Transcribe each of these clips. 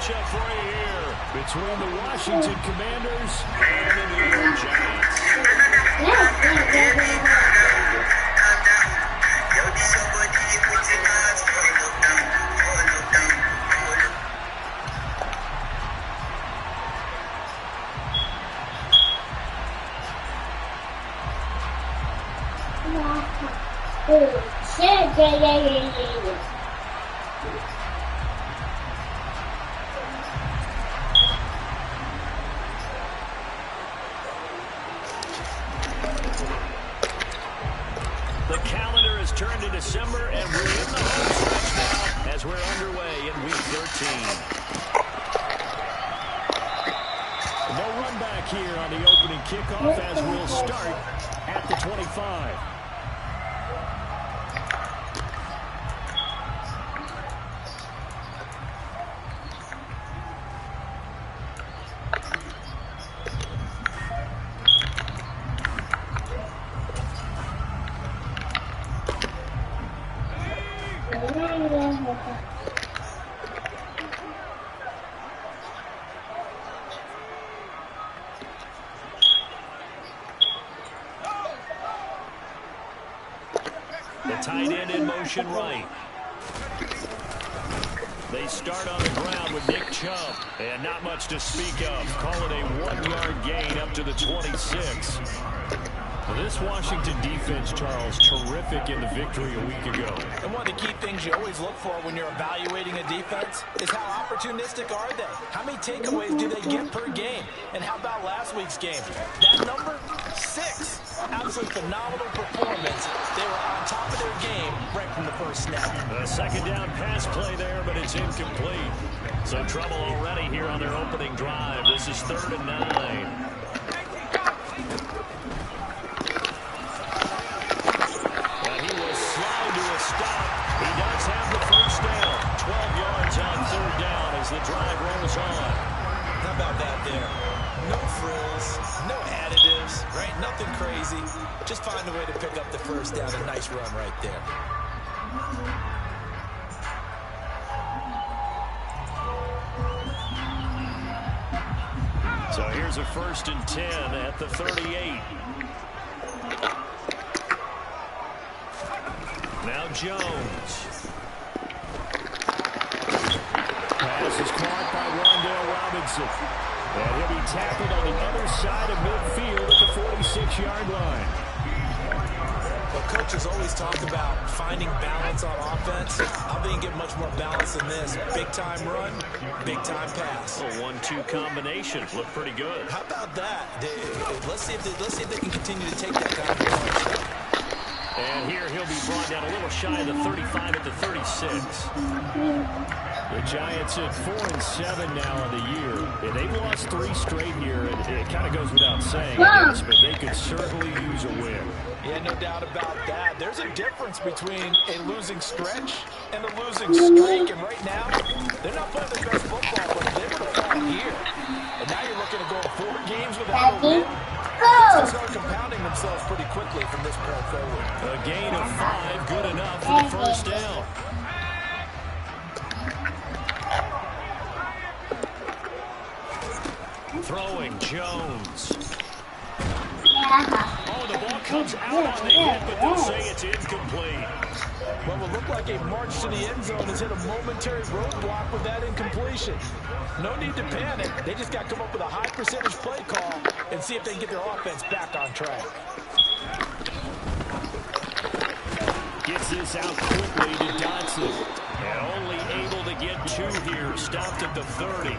matchup for you here between the Washington Commanders and the New York Giants. The calendar has turned to December, and we're in the home stretch now as we're underway in Week 13. No run back here on the opening kickoff as we'll start at the 25. The tight end in motion right. They start on the ground with Nick Chubb. And not much to speak of. Call it a 1-yard gain up to the 26. Well, this Washington defense, Charles, terrific in the victory a week ago. And one of the key things you always look for when you're evaluating a defense is how opportunistic are they? How many takeaways do they get per game? And how about last week's game? That number, 6. Absolutely phenomenal performance. They were on top of their game right from the first snap. A second down pass play there, but it's incomplete. So trouble already here on their opening drive. This is 3rd and 9. The drive rolls on. How about that there? No frills, no additives, right? Nothing crazy. Just find a way to pick up the first down. A nice run right there. So here's a 1st and 10 at the 38. Now Jones. Pass is caught by Rondale Robinson. And he'll be tackled on the other side of midfield at the 46-yard line. Well, coaches always talk about finding balance on offense. I think get much more balance than this. Big-time run, big-time pass. A 1-2 combination. Looked pretty good. How about that? Let's see if they can continue to take that kind of approach. And here he'll be brought down a little shy of the 35 at the 36. The Giants at 4-7 now on the year. And they've lost 3 straight here, and it kind of goes without saying, I guess, but they could certainly use a win. Yeah, no doubt about that. There's a difference between a losing stretch and a losing streak, and right now, they're not playing their best football, but they would have fallen here. And now you're looking to go 4 games without a win. Things will start compounding themselves pretty quickly from this point forward. A gain of 5, good enough for the first down. Throwing Jones. Oh, the ball comes out on the hit, but they'll say it's incomplete. Well, it looked like a march to the end zone has hit a momentary roadblock with that incompletion. No need to panic. They just got to come up with a high percentage play call and see if they can get their offense back on track. Gets this out quickly to Dotson. And only able to get 2 here. Stopped at the 30.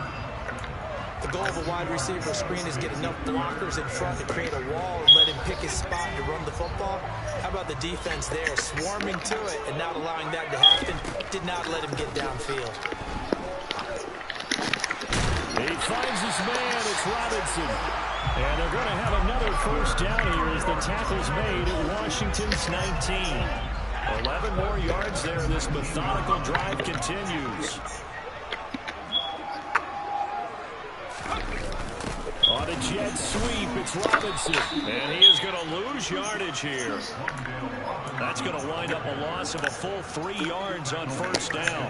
The goal of a wide receiver screen is get enough blockers in front to create a wall and let him pick his spot to run the football. How about the defense there, swarming to it and not allowing that to happen? Did not let him get downfield. He finds his man, it's Robinson. And they're going to have another first down here as the tackle's made at Washington's 19. 11 more yards there. This methodical drive continues. On the jet sweep. It's Robinson. And he is going to lose yardage here. That's going to wind up a loss of a full 3 yards on first down.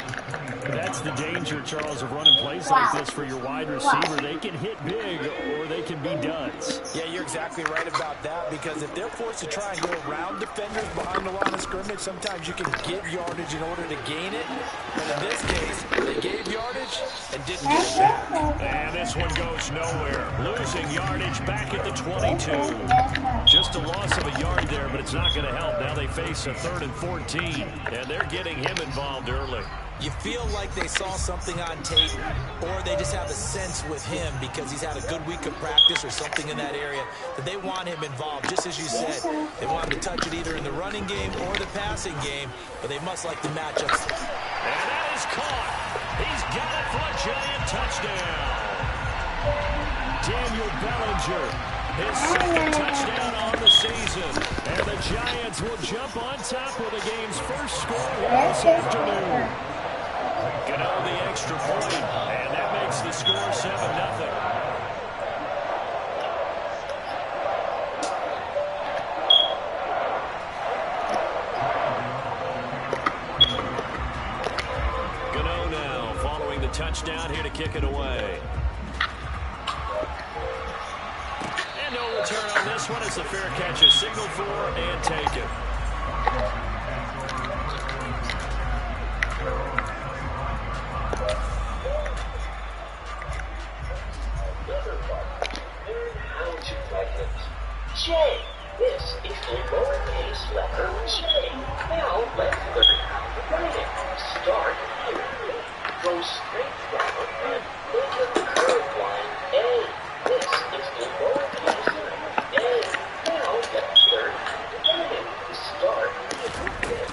That's the danger, Charles, of running plays like this for your wide receiver. They can hit big or they can be duds. Yeah, you're exactly right about that, because if they're forced to try and go around defenders behind the line of scrimmage, sometimes you can give yardage in order to gain it. But in this case, they gave yardage and didn't get it back. And this one goes nowhere. Losing yardage back at the 22. Just a loss of a yard there, but it's not going to help. Now they face a 3rd and 14, and they're getting him involved early. You feel like they saw something on tape, or they just have a sense with him because he's had a good week of practice or something in that area that they want him involved. Just as you said, they want him to touch it either in the running game or the passing game, but they must like the matchups. And that is caught. He's got it for a giant touchdown. Daniel Bellinger, his 2nd touchdown on the season. And the Giants will jump on top with the game's first score this afternoon. Gonna own the extra point, and that makes the score 7-0. Gano now, following the touchdown, here to kick it away. And no return on this one as the fair catch is signaled for and taken. J. This is the lowercase letter J. Now let's learn how to write it. Start here. Go straight down and look at the curved line A. This is the lowercase letter A. Now let's learn how to write it. Start here.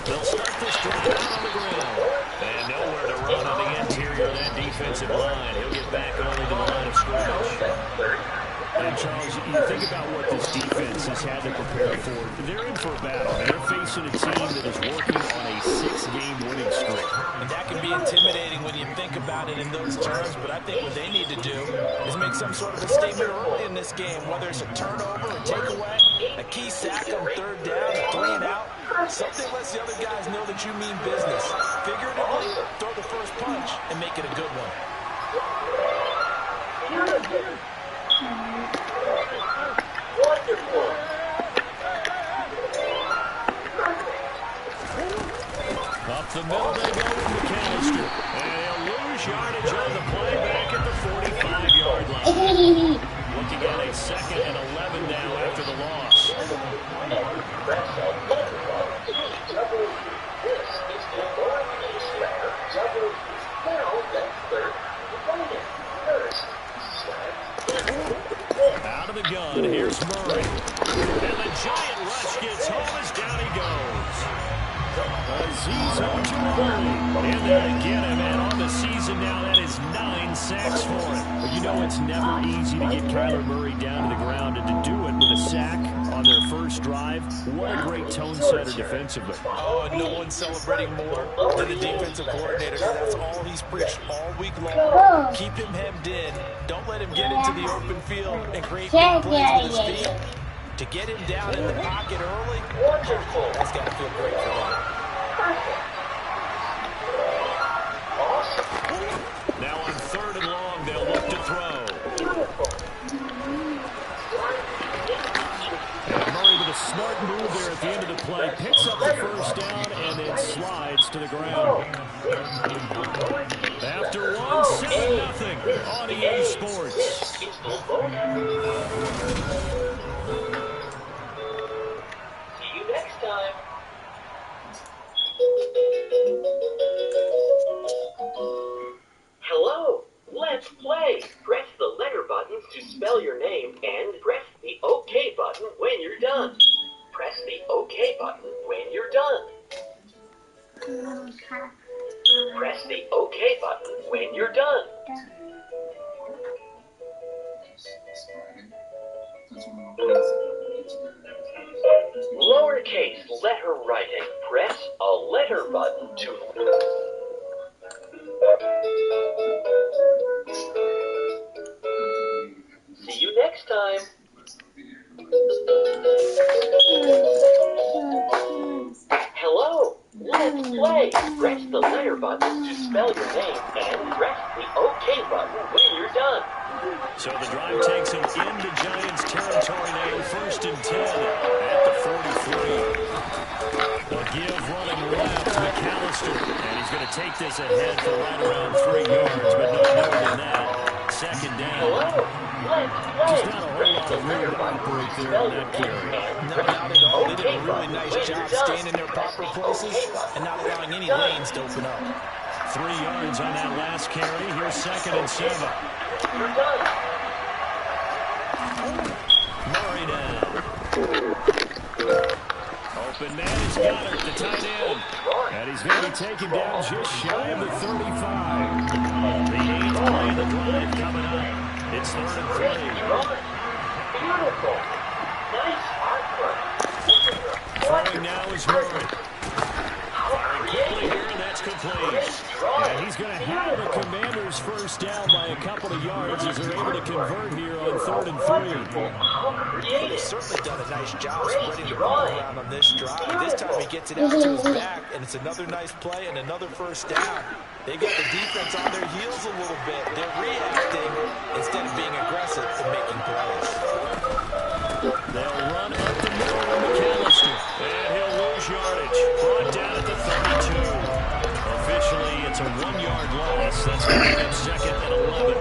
They'll start this drive out on the ground. And nowhere to run on the interior of that defensive line. He'll get back only to the line of scrimmage. And Charles, you think about what this defense has had to prepare for. They're in for a battle. They're facing a team that is working on a 6-game winning streak. And that can be intimidating when you think about it in those terms, but I think what they need to do is make some sort of a statement early in this game, whether it's a turnover, a takeaway, a key sack on 3rd down, a 3 and out. Something lets the other guys know that you mean business. Figuratively, throw the first punch and make it a good one. Wonderful. Up the middle they go with McAllister. And he'll lose yardage on the play back at the 45-yard line. Looking at a 2nd and 11 now after the loss. This is the lowercase letter W. Now let's learn to write it. First, out of the gun, here's Murray. And the giant rush gets home as down he goes. Azeez Ojulari. And they get him, and on the season now, that is 9 sacks for him. But you know it's never easy to get Kyler Murray down to the ground, and to do it with a sack on their first drive, what a great tone setter defensively. Oh, and no one's celebrating more than the defensive coordinator. That's all he's preached all week long. Keep him hemmed in. Don't let him get into the open field and create big plays with his feet. To get him down in the pocket early, that's got to feel great for them. Now on 3rd and long, they'll look to throw. And Murray with a smart move there at the end of the play. Picks up the first down and then slides to the ground. After one, 7-0 on EA Sports. See you next time. Hello, let's play. Press the letter buttons to spell your name and press the OK button when you're done. Press the OK button when you're done. Press the OK button when you're done. Lowercase letter writing. Press a letter button to... okay button when you're done. So the drive takes him into Giants territory now, 1st and 10 at the 43. A give running left, McAllister, and he's going to take this ahead for right around 3 yards, but no more than that. 2nd down. Just not a whole lot of room to operate there on that carry. No, not at all. They did a really nice job staying in their proper places and not allowing any lanes to open up. 3 yards on that last carry. Here's 2nd and 7. Murray down. Open man is Goddard, the tight end. And he's going to be taken down just shy of the 35. The 8th play of the drive coming up. It's 3rd and 3. Beautiful. Nice hard work. Throwing now is Murray. Firing quickly here, and that's complete. And he's going to have the Commanders' first down by a couple of yards as they're able to convert here on 3rd and 3. They've certainly done a nice job spreading the ball around on this drive. This time he gets it out to his back, and it's another nice play and another first down. They got the defense on their heels a little bit. They're reacting instead of being aggressive and making plays. They'll run up the middle with McAllister, and he'll lose yardage. Brought down at the 32. Officially, it's a 1-yard loss. That's going to make him 2nd and 11.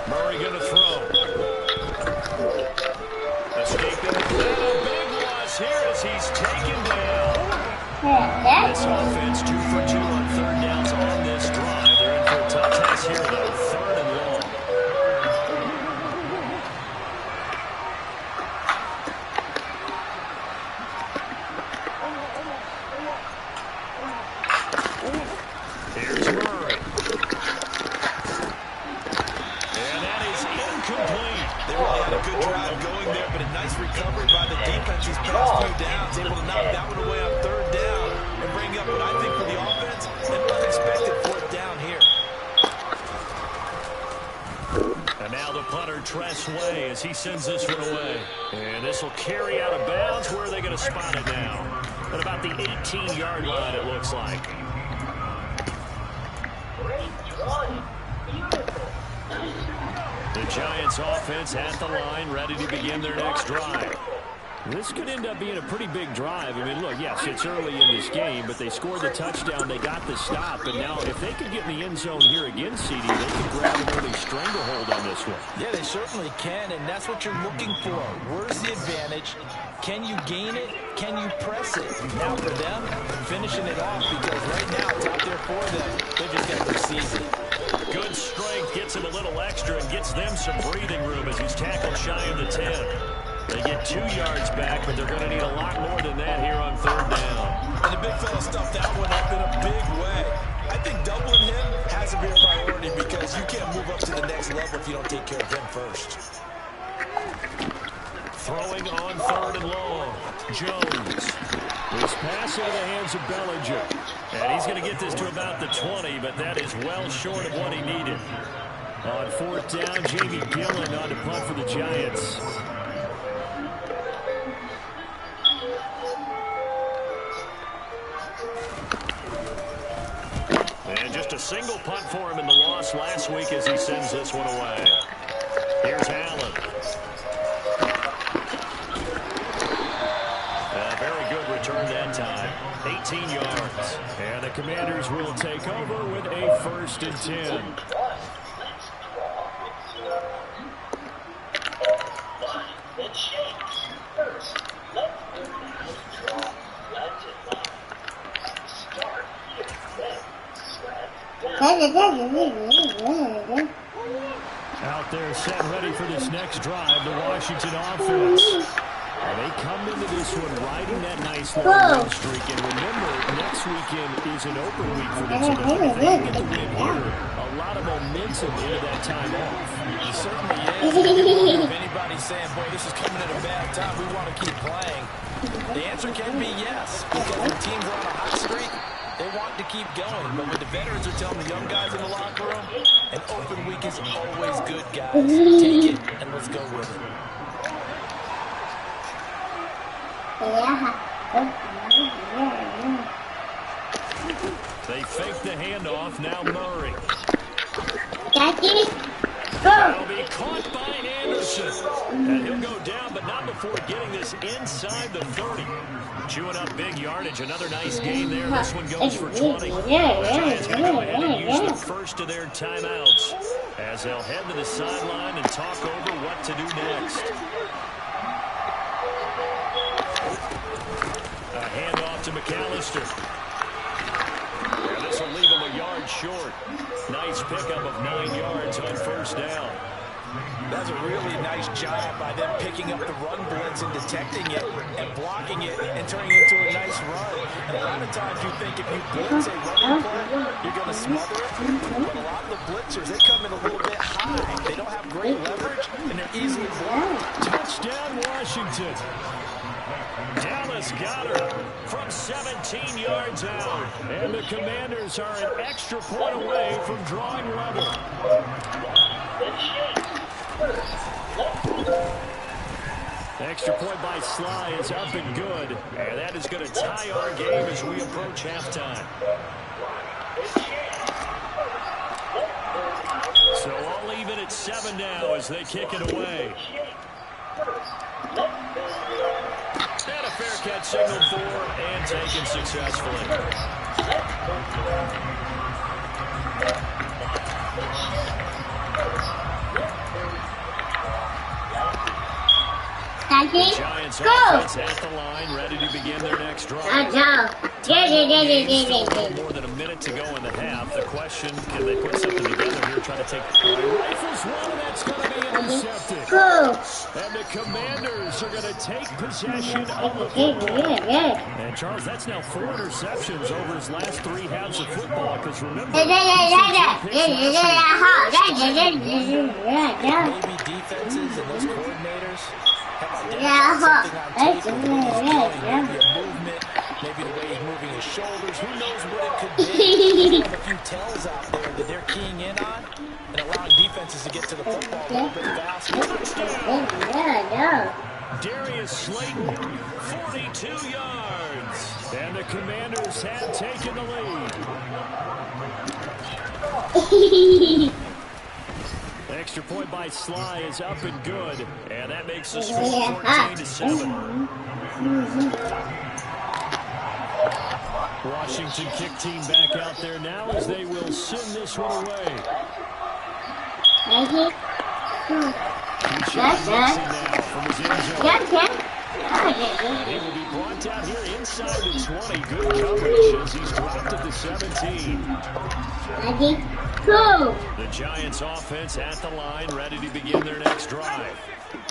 Murray going to throw. Escaping with that, a big loss here as he's taken down. This offense 2 for 2 on 3rd downs on this drive. They're in for a tough test here, though. 3rd and long. Here's Murray. And that is incomplete. They really had a good drive going there, but a nice recovery by the defense these past few downs. Able to knock that one away on 3rd down and bring up what I think for the offense, an unexpected 4th down here. And now the punter, Tress Way, as he sends this one away. And this will carry out of bounds. Where are they going to spot it now? At about the 18-yard line, it looks like. The Giants offense at the line, ready to begin their next drive. This could end up being a pretty big drive. I mean, look, yes, it's early in this game, but they scored the touchdown, they got the stop, and now if they could get in the end zone here again, CD, they could grab an early stranglehold on this one. Yeah, they certainly can, and that's what you're looking for. Where's the advantage? Can you gain it? Can you press it? Now for them, finishing it off, because right now it's out there for them. They're just going to proceed it. Good strength gets him a little extra and gets them some breathing room as he's tackled shy of the 10. They get 2 yards back, but they're going to need a lot more than that here on 3rd down. And the big fella stuffed that one up in a big way. I think doubling him has to be a priority because you can't move up to the next level if you don't take care of him first. Throwing on 3rd and long. Jones. His pass into the hands of Bellinger. And he's going to get this to about the 20, but that is well short of what he needed. On 4th down, Jamie Gillen on to punt for the Giants. And just a single punt for him in the loss last week as he sends this one away. Here's Allen. A very good return that time. 18 yards. And the Commanders will take over with a 1st and 10. Out there set ready for this next drive, the Washington offense. And they come into this one riding that nice long win streak. And remember, next weekend is an open week for them. So if they can get the win here, a lot of momentum into that time off. It certainly is. If anybody's saying, boy, this is coming at a bad time, we want to keep playing, the answer can be yes. Because when teams are on a hot streak, they want to keep going. But when the veterans are telling the young guys in the locker room, an open week is always good, guys. Take it, and let's go with it. They fake the handoff. Now Murray. Daddy, That'll go. be caught by Anderson. And he'll go down, but not before getting this inside the 30. Chewing up big yardage. Another nice gain there. This one goes for 20. The Giants going to go ahead and use the first of their timeouts as they'll head to the sideline and talk over what to do next. A handoff to McAllister. And this will leave him a yard short. Nice pickup of 9 yards on first down. That's a really nice job by them picking up the run blitz and detecting it and blocking it and turning it into a nice run. And a lot of times you think if you blitz a running play, you're going to smother it. But a lot of the blitzers, they come in a little bit high. They don't have great leverage, and they're easily blocked. Touchdown, Washington. Dallas got her from 17 yards out. And the Commanders are an extra point away from drawing level. The extra point by Sly is up and good. And that is going to tie our game as we approach halftime. So all even at 7 now as they kick it away. And a fair catch signaled for and taken successfully. Daddy, Giants go. offense at the line, ready to begin their next drive. More than a minute to go in the half. The question, can they put something together here, try to take rifles one, that's going to be intercepted. Go. And the Commanders are going to take possession of the football. And Charles, that's now 4 interceptions over his last 3 halves of football. Because remember, Maybe defenses and those coordinators have identified something on tape of what he's doing. Maybe a movement, maybe the way he's moving his shoulders. Who knows what it could be? There's a few tells out there that they're keying in on and allowing defenses to get to the football a little bit faster. Darius Slayton, 42 yards. And the Commanders have taken the lead. The extra point by Sly is up and good. And that makes the score 14-7. Washington kick team back out there now as they will send this one away. He's now from his end zone. He will be brought down here inside the 20. Good coverage as he's dropped at the 17. The Giants offense at the line, ready to begin their next drive.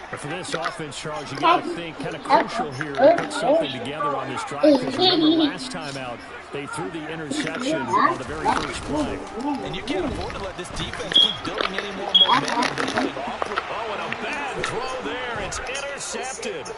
But for this offense, Charles, you got to think kind of crucial here to put something together on this drive. Because remember, last time out, they threw the interception on the very first play. And you can't afford to let this defense keep building any more momentum. They're playing awful. Oh, and a bad throw there. It's intercepted.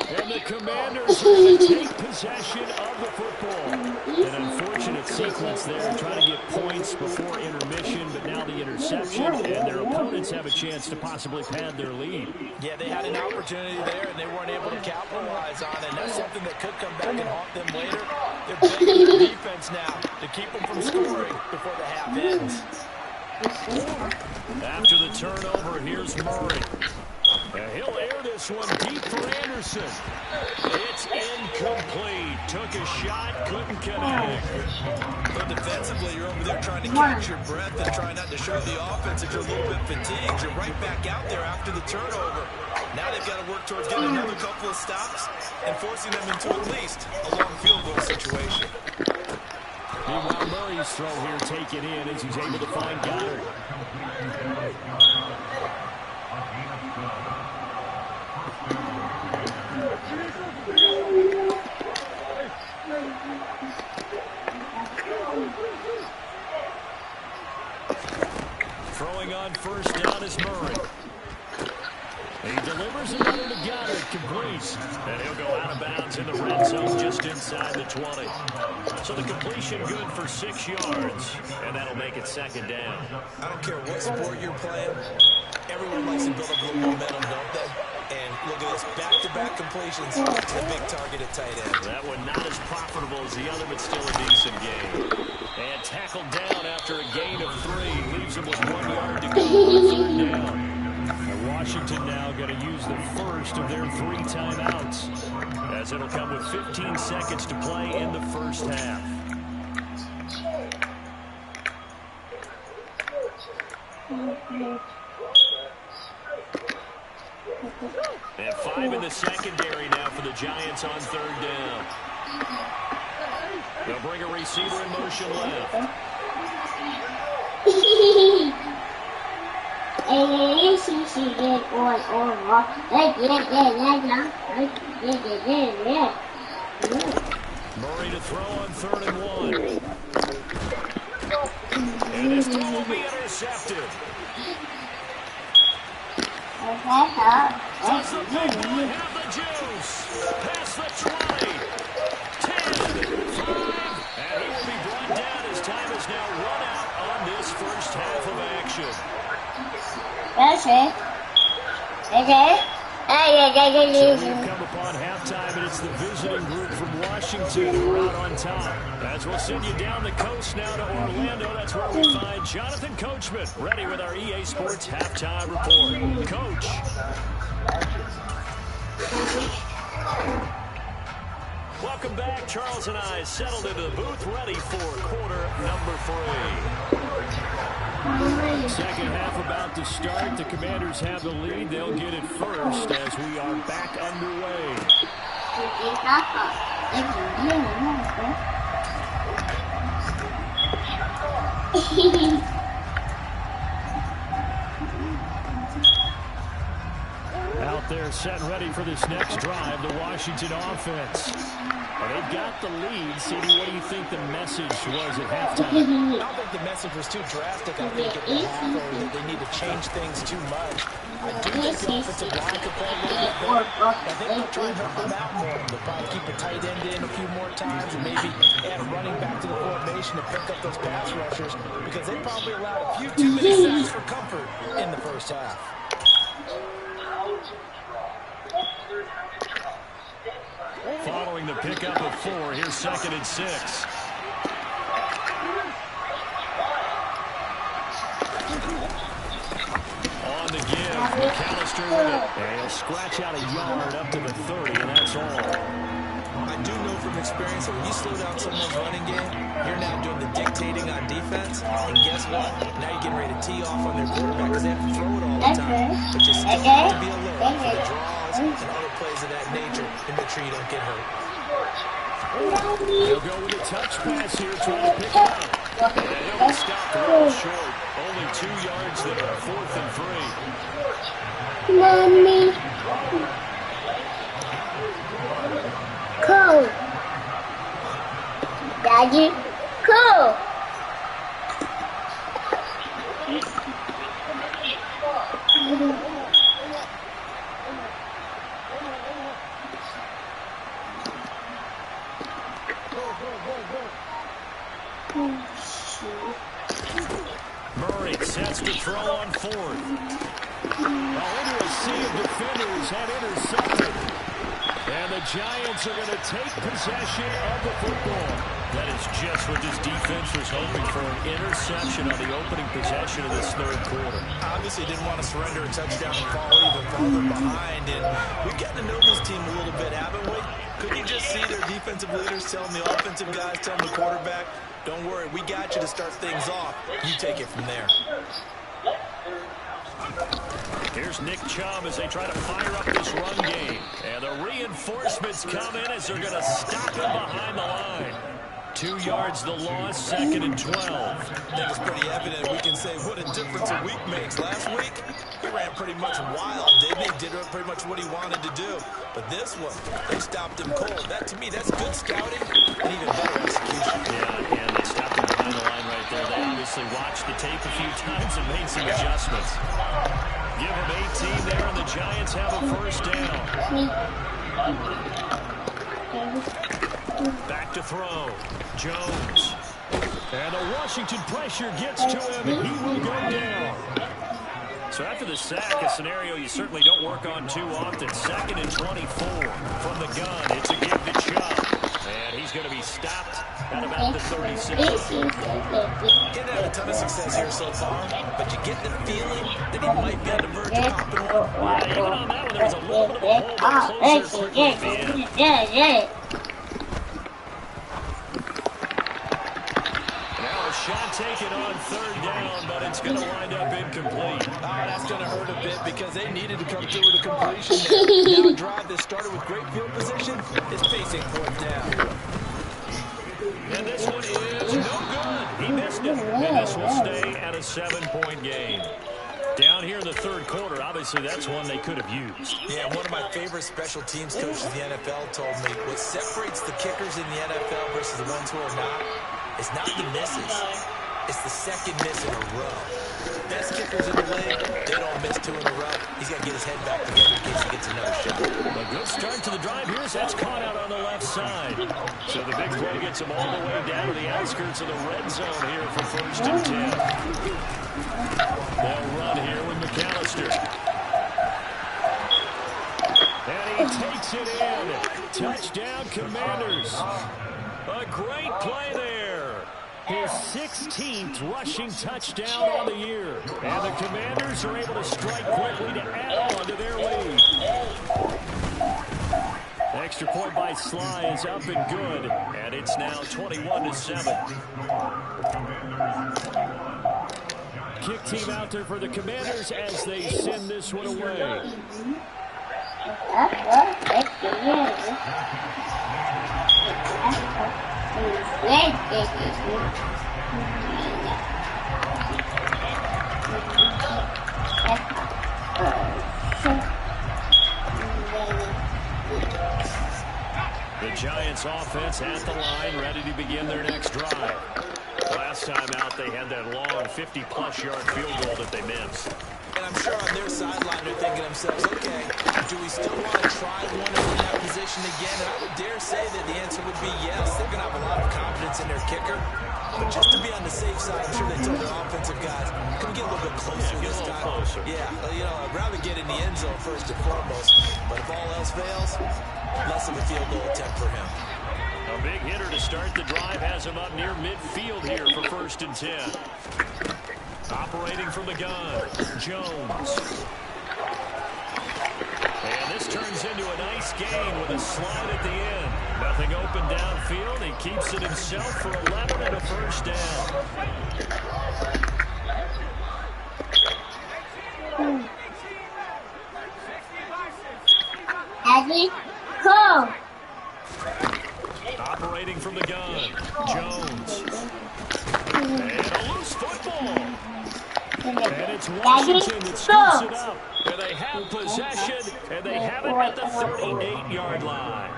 And the Commanders are going to take possession of the football. An unfortunate sequence there, trying to get points before intermission, but now the interception, and their opponents have a chance to possibly pad their lead. Yeah, they had an opportunity there, and they weren't able to capitalize on it, and that's something that could come back and haunt them later. They're begging their defense now to keep them from scoring before the half ends. After the turnover, here's Murray. And he'll air this one deep for Anderson. It's incomplete. Took a shot, couldn't connect. But defensively, you're over there trying to catch your breath and try not to show the offense that you're a little bit fatigued. You're right back out there after the turnover. Now they've got to work towards getting another couple of stops and forcing them into at least a long field goal situation. Meanwhile, Murray's throw here taken in as he's able to find Goddard. Throwing on first down is Murray. He delivers another to Goddard, complete. And he'll go out of bounds in the red zone just inside the 20. So the completion good for 6 yards. And that'll make it second down. I don't care what sport you're playing. Everyone likes to build up a little momentum, don't they? And Look at this, back-to-back completions to the big target at tight end. That one not as profitable as the other, but still a decent gain. And tackled down after a gain of 3. Leaves him with 1 yard to go on 3rd down. And Washington now going to use the first of their 3 timeouts, as it'll come with 15 seconds to play in the first half. And 5 in the secondary now for the Giants on 3rd down. They'll bring a receiver in motion left. Murray to throw on 3rd and 1. And his throw will be intercepted. Does the big boy have the juice? Past the 20, 10, 5, and he will be brought down as time is now run out on this first half of action. That's it. Okay. So we've come upon halftime, and it's the visiting group from Washington who are out on top. As we'll send you down the coast now to Orlando, that's where we find Jonathan Coachman, ready with our EA Sports halftime report. Coach. Welcome back. Charles and I settled into the booth, ready for quarter number 3. Second half about to start. The Commanders have the lead. They'll get it first as we are back underway. Out there set and ready for this next drive, the Washington offense. And they've got the lead. CD, what do you think the message was at halftime? I don't think the message was too drastic. I think at the half or that they need to change things too much. I do think the offensive line could play a little bit better. I think they'll try and help them out more. They'll probably keep a tight end in a few more times and maybe add a running back to the formation to pick up those pass rushers, because they probably allowed a few too many sacks for comfort in the first half. Following the pickup of 4, here's 2nd and 6. On the give, McAllister with it. And he'll scratch out a yard up to the 30, and that's all. I do know from experience that when you slow down someone's running game, you're now doing the dictating on defense. And guess what? Now you're getting ready to tee off on their quarterback because they have to throw it all the time. But you still have to be alert for the draws and other plays of that nature and make sure you don't get hurt. They'll go with a touch pass here, trying to pick it up. And he'll be stopped a little short. Only 2 yards there, 4th and 3. Mommy. Cool. Daddy. Cool. Murray sets to throw on 4th. Into a sea of defenders had intercepted. And the Giants are going to take possession of the football. That is just what this defense was hoping for, an interception on the opening possession of this 3rd quarter. Obviously didn't want to surrender a touchdown and fall even farther behind. And we've gotten to know this team a little bit, haven't we? Couldn't you just see their defensive leaders telling the offensive guys, telling the quarterback, don't worry, we got you to start things off. You take it from there. Here's Nick Chubb as they try to fire up this run game. And the reinforcements come in as they're going to stop him behind the line. 2 yards the loss, 2nd and 12. I think it's pretty evident. We can say what a difference a week makes. Last week, he ran pretty much wild, didn't he? Did pretty much what he wanted to do. But this one, they stopped him cold. That, to me, that's good scouting and even better execution. Yeah, and they stopped him behind the line right there. They obviously watched the tape a few times and made some adjustments. Give him 18 there, and the Giants have a first down. Back to throw. Jones. And the Washington pressure gets to him, and he will go down. So after the sack, a scenario you certainly don't work on too often. 2nd and 24 from the gun. It's a give to Chubb. And he's going to be stopped at about the 36. Didn't have a ton of success here so far, but you get the feeling that he might be on the verge of popping one. Yeah, even on that one, there was a little bit of a hole, but closer quickly at the end. Now a shot taken on 3rd down, but it's going to wind up incomplete. Oh, that's going to hurt a bit because they needed to come through with a completion there. Now a drive that started with great field position is facing 4th down. And this one is no good. He missed it. And this will stay at a 7-point game. Down here in the 3rd quarter, obviously that's one they could have used. Yeah, one of my favorite special teams coaches in the NFL told me what separates the kickers in the NFL versus the ones who are not is not the misses. It's the 2nd miss in a row. Best kickers in the league, they don't miss 2 in a row. He's got to get his head back together in case he gets another shot. A good start to the drive here. That's caught out on the left side. So the big play gets him all the way down to the outskirts of the red zone here for 1st and 10. They'll run here with McAllister. And he takes it in. Touchdown, Commanders. A great play there. His 16th rushing touchdown on the year. And the Commanders are able to strike quickly to add on to their lead. Extra point by Sly is up and good. And it's now 21-7. Kick team out there for the Commanders as they send this one away. The Giants offense at the line, ready to begin their next drive. Last time out, they had that long 50-plus yard field goal that they missed. And I'm sure on their sideline they're thinking to themselves, okay, do we still want to try one in that position again? And I would dare say that the answer would be yes. They're going to have a lot of confidence in their kicker. But just to be on the safe side, I'm sure they told their offensive guys, come get a little bit closer this time. Closer. Yeah, you know, I'd rather get in the end zone first and foremost. But if all else fails, less of a field goal attempt for him. A big hitter to start the drive has him up near midfield here for 1st and 10. Operating from the gun, Jones. And this turns into a nice gain with a slide at the end. Nothing open downfield. He keeps it himself for 11 and a 1st down. Abby, go. Operating from the gun, Jones. And a loose football. And it's Washington that scoops it up. And they have possession, and they have it at the 38-yard line.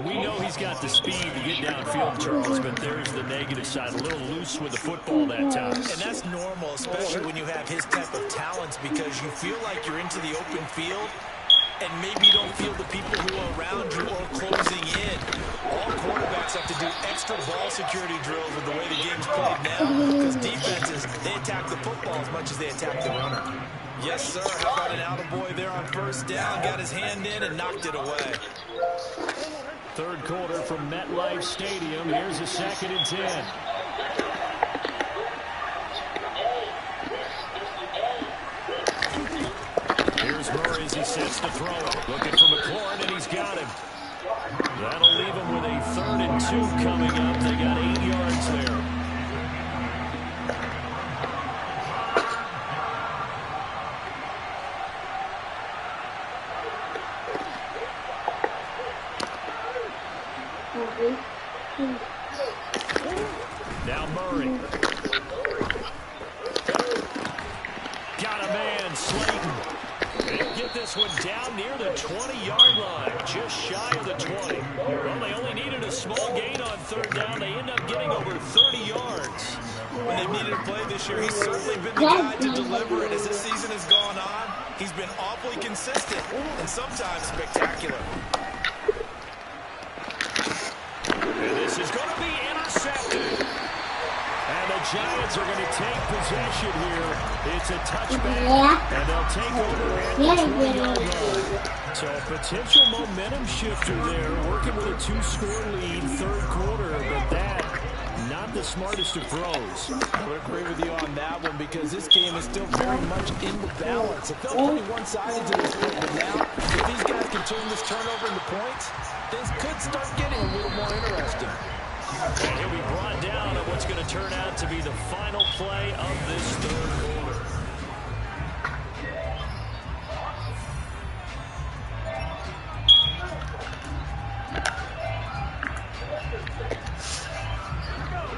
We know he's got the speed to get downfield, Charles, but there's the negative side. A little loose with the football that time. And that's normal, especially when you have his type of talents, because you feel like you're into the open field, and maybe you don't feel the people who are around you or closing in. All quarterbacks have to do extra ball security drills with the way the game's played now, because defenses, they attack the football as much as they attack the runner. Yes, sir. How about an attaboy there on 1st down? Got his hand in and knocked it away. 3rd quarter from MetLife Stadium. Here's a 2nd and 10. Here's Murray as he sets to throw it. Looking for McLaurin, and he's got him. That'll leave him with a 3rd and 2 coming up. They got 8 yards there. Now Murray. Got a man, Slayton. They'll get this one down near the 20-yard line, just shy of the 20. Well, they only needed a small gain on 3rd down. They end up getting over 30 yards. When they've needed a play this year, he's certainly been the guy to deliver it. As this season has gone on, he's been awfully consistent and sometimes spectacular. And this is going to be intercepted. And the Giants are going to take possession here. It's a touchback, and they'll take over at the 20-yard line. So a potential momentum shifter there, working with a 2-score lead, third quarter, but that, not the smartest of throws. I would agree with you on that one because this game is still very much in the balance. It felt pretty one-sided to this point, but now, if these guys can turn this turnover into points, things could start getting a little more interesting. And he'll be brought down on what's going to turn out to be the final play of this third quarter.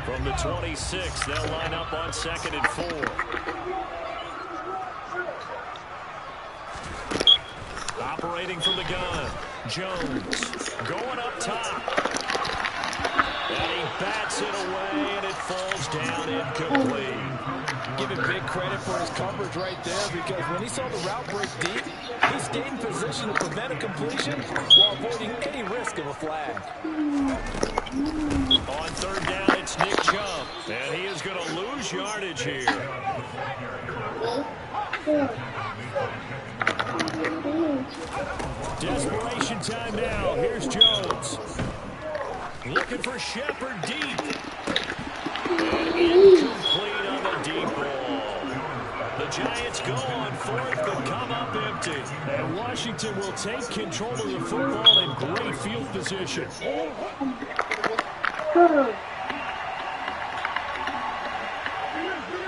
From the 26, they'll line up on 2nd and 4. Operating from the gun, Jones going up top. And he bats it away, and it falls down incomplete. Give him big credit for his coverage right there because when he saw the route break deep, he stayed in position to prevent a completion while avoiding any risk of a flag. On 3rd down, it's Nick Chubb, and he is going to lose yardage here. Desperation time now. Here's Jones. Looking for Shepard deep. And incomplete on the deep ball. The Giants go on 4th but come up empty. And Washington will take control of the football in great field position.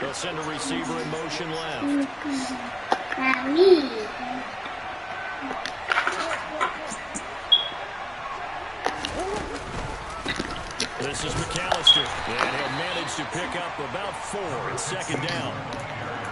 They'll send a receiver in motion left. This is McAllister, and he'll manage to pick up about 4 at 2nd down.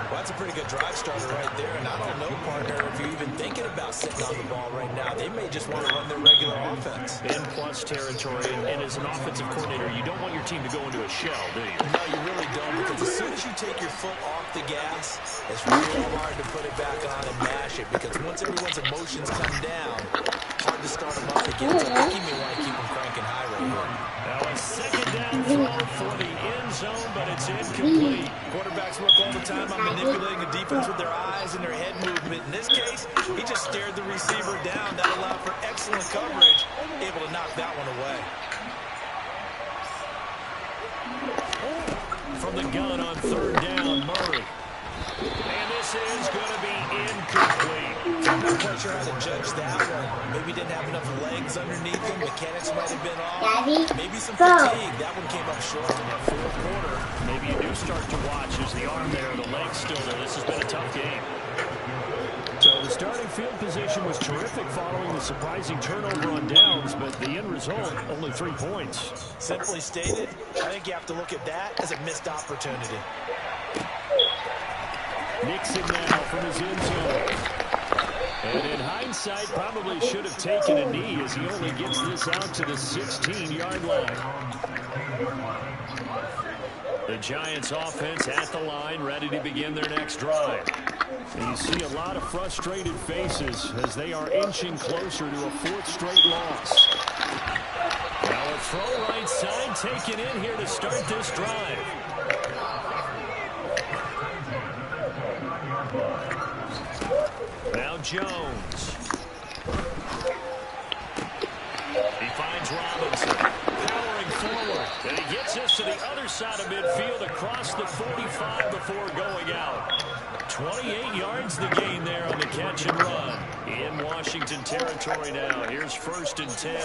Well, that's a pretty good drive starter right there, and I don't know, partner, if you're even thinking about sitting on the ball right now. They may just want to run their regular offense. In plus territory, and as an offensive coordinator, you don't want your team to go into a shell, do you? No, you really don't, because as soon as you take your foot off the gas, it's really hard to put it back on and mash it, because once everyone's emotions come down, hard to start them up again. So I think you may want to keep them cranking high right here. Now a 2nd down throw for the end zone, but it's incomplete. Quarterbacks work all the time on manipulating the defense with their eyes and their head movement. In this case, he just stared the receiver down. That allowed for excellent coverage, able to knock that one away. From the gun on 3rd down, Murray. And this is going to be incomplete. I'm not quite sure how to judge that one. Maybe didn't have enough legs underneath him. Mechanics might have been off. Maybe some fatigue. That one came up short in that 4th quarter. Maybe you do start to watch as the arm there, the leg's still there. This has been a tough game. So the starting field position was terrific following the surprising turnover on downs, but the end result, only 3 points. Simply stated, I think you have to look at that as a missed opportunity. Nixon now from his end zone. And in hindsight, probably should have taken a knee as he only gets this out to the 16-yard line. The Giants offense at the line, ready to begin their next drive. And you see a lot of frustrated faces as they are inching closer to a 4th straight loss. Now a throw right side taken in here to start this drive. Now Jones. He finds Robinson. Powering forward. And he gets us to the other side of midfield across the 45 before going out. 28 yards the gain there on the catch and run. In Washington territory now. Here's 1st and 10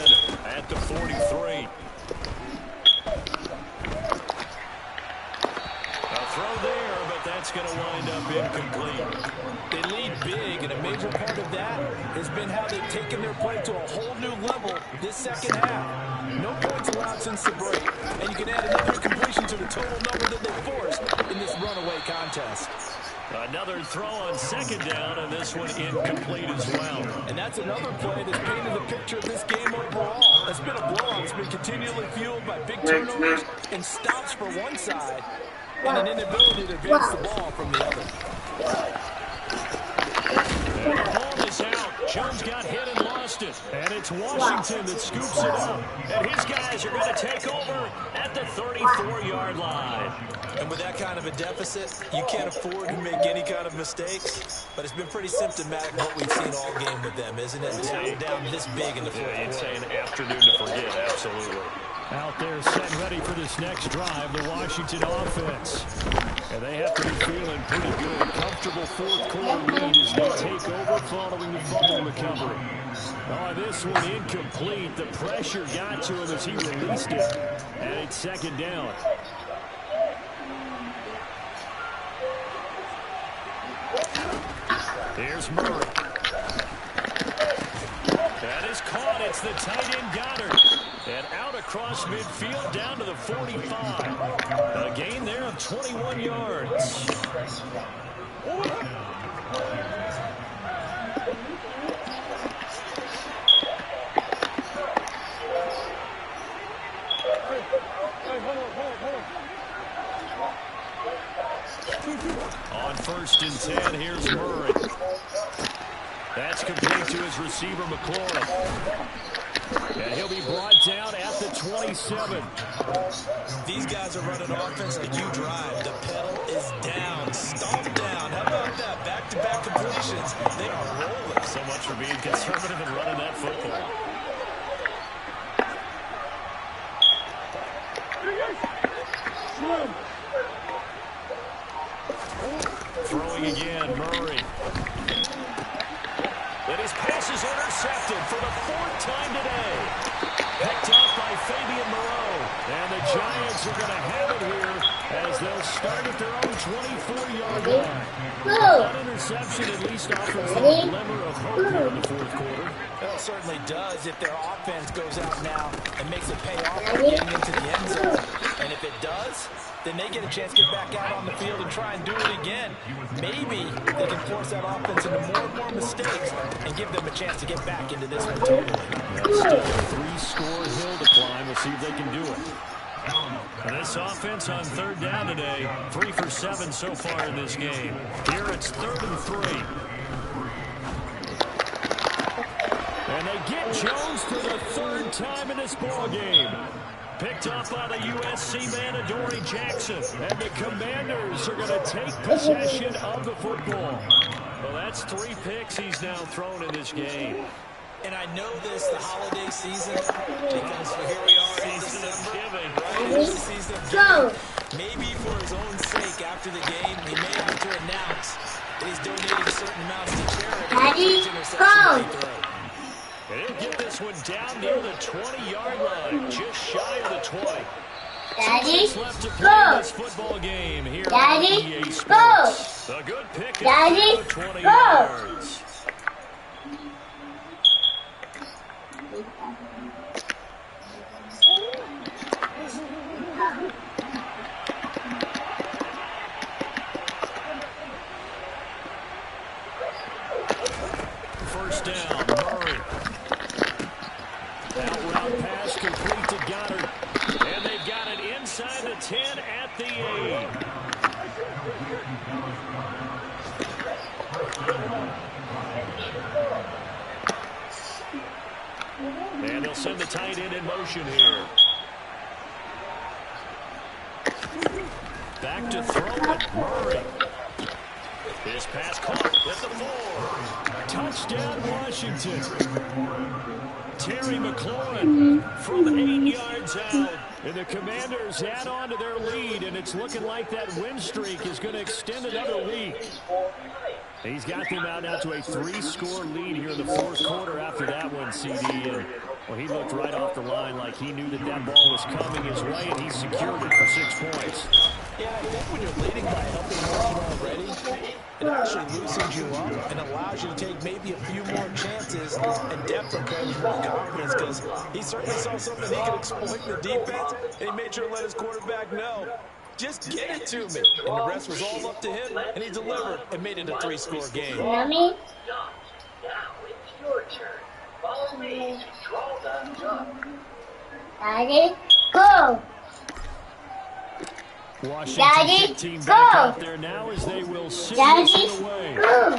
at the 43. A throw there, but that's going to wind up incomplete. They lead big, and a major part of that has been how they've taken their play to a whole new level this second half. No points allowed since the break, and you can add another completion to the total number that they forced in this runaway contest. Another throw on 2nd down, and this one incomplete as well. And that's another play that's painted the picture of this game overall. It's been a blowout. It's been continually fueled by big turnovers and stops for one side and an inability to advance the ball from the other. And the ball is out. Jones got hit and lost lost it. And it's Washington that scoops it up. And his guys are going to take over at the 34-yard line. And with that kind of a deficit, you can't afford to make any kind of mistakes. But it's been pretty symptomatic of what we've seen all game with them, isn't it? Down this big in the fourth quarter. You'd say an afternoon to forget, absolutely. Out there set ready for this next drive, the Washington offense. And they have to be feeling pretty good. Comfortable fourth quarter lead as they take over following the fumble recovery. Oh, this one incomplete. The pressure got to him as he released it. And it's second down. Here's Murray. That is caught. It's the tight end Goddard. And out across midfield down to the 45. A gain there of 21 yards. On 1st and 10, here's Murray. That's complete to his receiver, McLaurin. And he'll be brought down at the 27. These guys are running offense like you drive. The pedal is down, stomped down. How about that? Back-to-back completions. They are rolling. So much for being conservative and running that football. Throwing again, Murray. And his pass is intercepted for the 4th time today. Picked off by Fabian Moreau. And the Giants are going to have it here as they'll start at their own 24-yard line. That interception at least offers them a glimmer of hope here in the 4th quarter. Well, it certainly does if their offense goes out now and makes it pay off by getting into the end zone. And if it does, then they get a chance to get back out on the field and try and do it again. Maybe they can force that offense into more and more mistakes and give them a chance to get back into this one totally. That's still a 3-score hill to climb. We'll see if they can do it. And this offense on 3rd down today, 3 for 7 so far in this game. Here it's 3rd and 3. And they get Jones for the 3rd time in this ball game. Picked up by the USC man, Adoree Jackson. And the Commanders are going to take possession of the football. Well, that's 3 picks he's now thrown in this game. And I know this, the holiday season, because here we are in December, right? It's the season of giving. Maybe for his own sake, after the game, he may have to announce that he's donating certain amounts to charity. And he'll get this one down near the 20-yard line, just shy of the 20. Daddy, left to play go. This football game here Daddy, on EA Sports. A good pick Daddy, at 20 go. yards. First down, Murray. Out route pass complete to Goddard. And they've got it inside the 10 at the 8. And they'll send the tight end in motion here. Back to throw it, Murray. His pass caught at the 4. Touchdown, Washington. Terry McLaurin from 8 yards out. And the Commanders add on to their lead, and it's looking like that win streak is going to extend another week. He's got them out now to a 3-score lead here in the 4th quarter after that one, CD. And, well, he looked right off the line like he knew that that ball was coming his way, and he secured it for 6 points. Yeah, I think when you're leading by helping margin already, it actually loosens you up and allows you to take maybe a few more chances and definitely play with more confidence, because he certainly saw something he could exploit in the defense, and he made sure to let his quarterback know, just get it to me. And the rest was all up to him, and he delivered and made it a 3-score game. Mommy? Now it's your turn. Follow me to draw the duck. Daddy, go. Washington Daddy, kick team go. back out there now as they will send Daddy, this one away. go.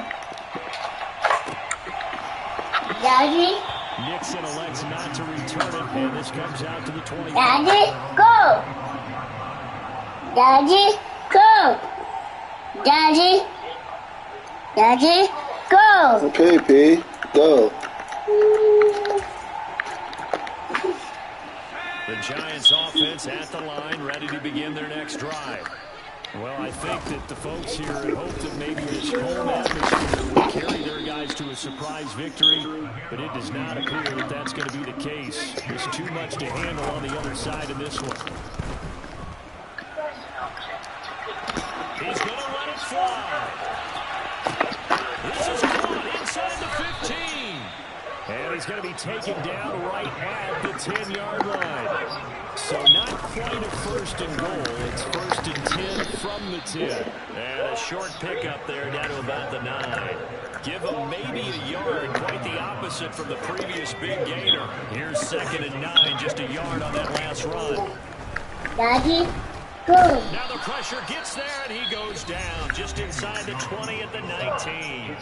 Daddy, Nixon elects not to return it, and this comes out to the 25. Daddy, go. Daddy, go. Daddy. Daddy, go. Okay, P. Go. The Giants offense at the line, ready to begin their next drive. Well, I think that the folks here had hoped that maybe this home atmosphere would carry their guys to a surprise victory, but it does not appear that that's going to be the case. There's too much to handle on the other side of this one. He's going to let it fly. This is caught inside the 15. And he's going to be taken down right at the 10-yard line. So not quite a first and goal. It's first and 10 from the 10. And a short pickup there down to about the 9. Give him maybe a yard, quite the opposite from the previous big gainer. Here's 2nd and 9, just a yard on that last run. Daddy, go. Now the pressure gets there, and he goes down just inside the 20 at the 19.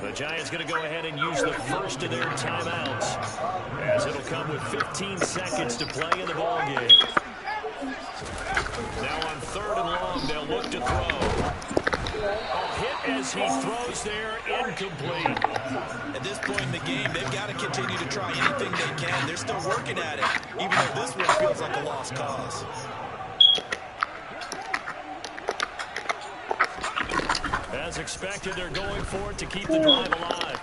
The Giants going to go ahead and use the first of their timeouts, as it'll come with 15 seconds to play in the ballgame. Now on 3rd and long, they'll look to throw. A hit as he throws there, incomplete. At this point in the game, they've got to continue to try anything they can. They're still working at it, even though this one feels like a lost cause. As expected, they're going for it to keep the drive alive.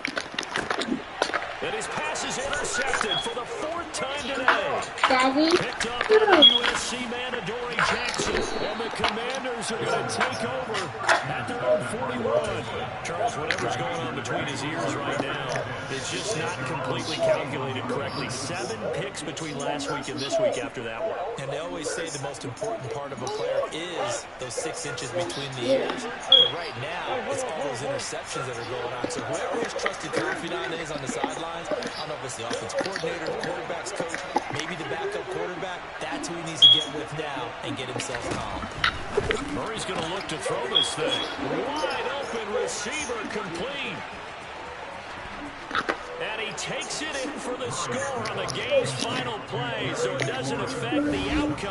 And his pass is intercepted for the 4th time today. Daddy, Picked up by the USC man, Adoree Jackson. And the Commanders are going to take over at their own 41. Charles, whatever's going on between his ears right now, it's just not completely calculated correctly. 7 picks between last week and this week after that one. And they always say the most important part of a player is those 6 inches between the ears. But right now, it's all those interceptions that are going on. So whoever his trusted confidant is on the sidelines, I don't know if it's the offense coordinator, the quarterback's coach, maybe the backup quarterback, that's who he needs to get with now and get himself calm. Murray's going to look to throw this thing. Wide open receiver, complete. And he takes it in for the score on the game's final play, so it doesn't affect the outcome.